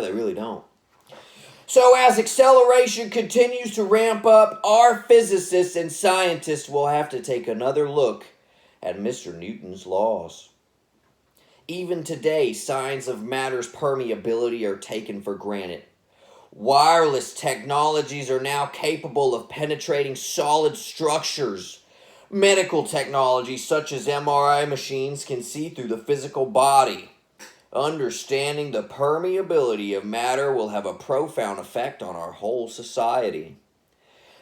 They really don't. So as acceleration continues to ramp up, our physicists and scientists will have to take another look at Mr. Newton's laws. Even today, signs of matter's permeability are taken for granted. Wireless technologies are now capable of penetrating solid structures. Medical technology such as MRI machines can see through the physical body. Understanding the permeability of matter will have a profound effect on our whole society.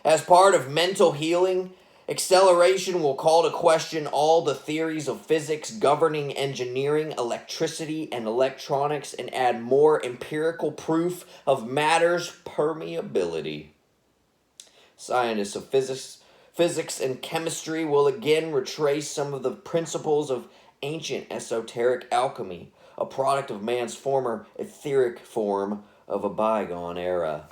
As part of mental healing, acceleration will call to question all the theories of physics governing engineering, electricity, and electronics and add more empirical proof of matter's permeability. Scientists of physics and chemistry will again retrace some of the principles of ancient esoteric alchemy, a product of man's former etheric form of a bygone era.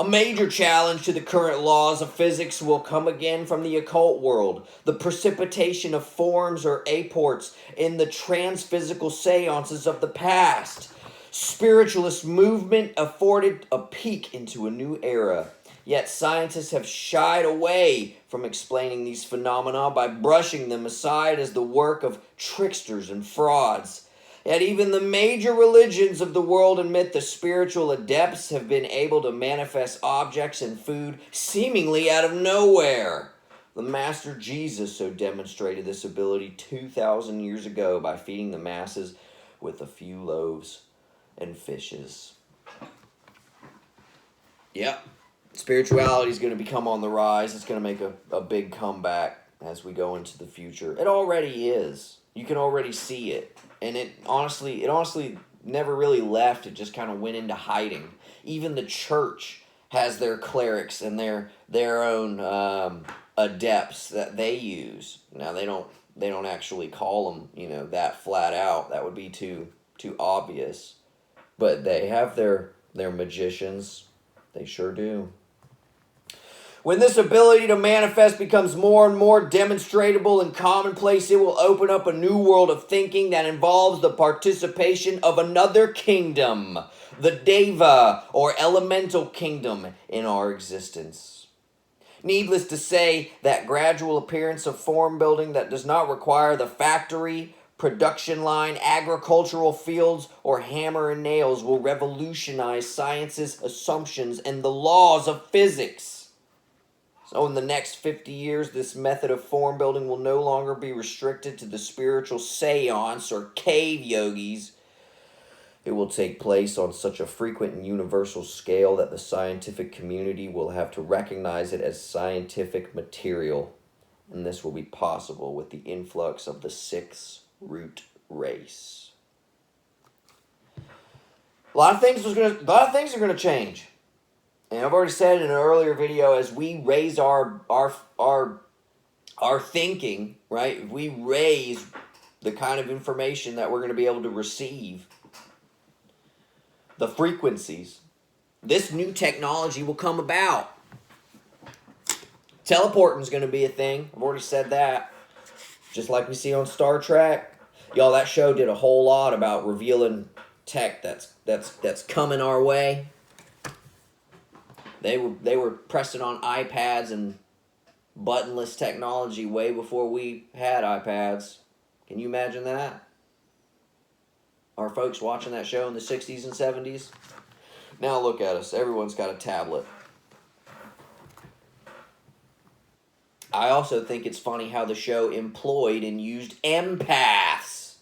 A major challenge to the current laws of physics will come again from the occult world, the precipitation of forms or apports in the transphysical seances of the past. Spiritualist movement afforded a peek into a new era. Yet scientists have shied away from explaining these phenomena by brushing them aside as the work of tricksters and frauds. Yet even the major religions of the world admit the spiritual adepts have been able to manifest objects and food seemingly out of nowhere. The Master Jesus so demonstrated this ability 2,000 years ago by feeding the masses with a few loaves and fishes. Yep. Spirituality is going to become on the rise. It's going to make a big comeback as we go into the future. It already is. You can already see it. And it honestly never really left. It just kind of went into hiding. Even the church has their clerics and their own adepts that they use. Now they don't actually call them, that flat out. That would be too obvious. But they have their magicians. They sure do. When this ability to manifest becomes more and more demonstrable and commonplace, it will open up a new world of thinking that involves the participation of another kingdom, the Deva, or elemental kingdom, in our existence. Needless to say, that gradual appearance of form building that does not require the factory, production line, agricultural fields, or hammer and nails will revolutionize science's assumptions and the laws of physics. So in the next 50 years, this method of form building will no longer be restricted to the spiritual seance or cave yogis. It will take place on such a frequent and universal scale that the scientific community will have to recognize it as scientific material. And this will be possible with the influx of the sixth root race. A lot of things are going to change. And I've already said in an earlier video, as we raise our thinking, right? If we raise the kind of information that we're going to be able to receive, the frequencies, this new technology will come about. Teleporting is going to be a thing. I've already said that. Just like we see on Star Trek. Y'all, that show did a whole lot about revealing tech that's coming our way. They were pressing on iPads and buttonless technology way before we had iPads. Can you imagine that? Our folks watching that show in the 60s and 70s? Now look at us. Everyone's got a tablet. I also think it's funny how the show employed and used empaths.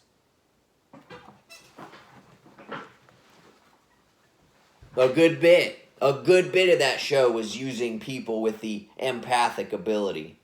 A good bit of that show was using people with the empathic ability.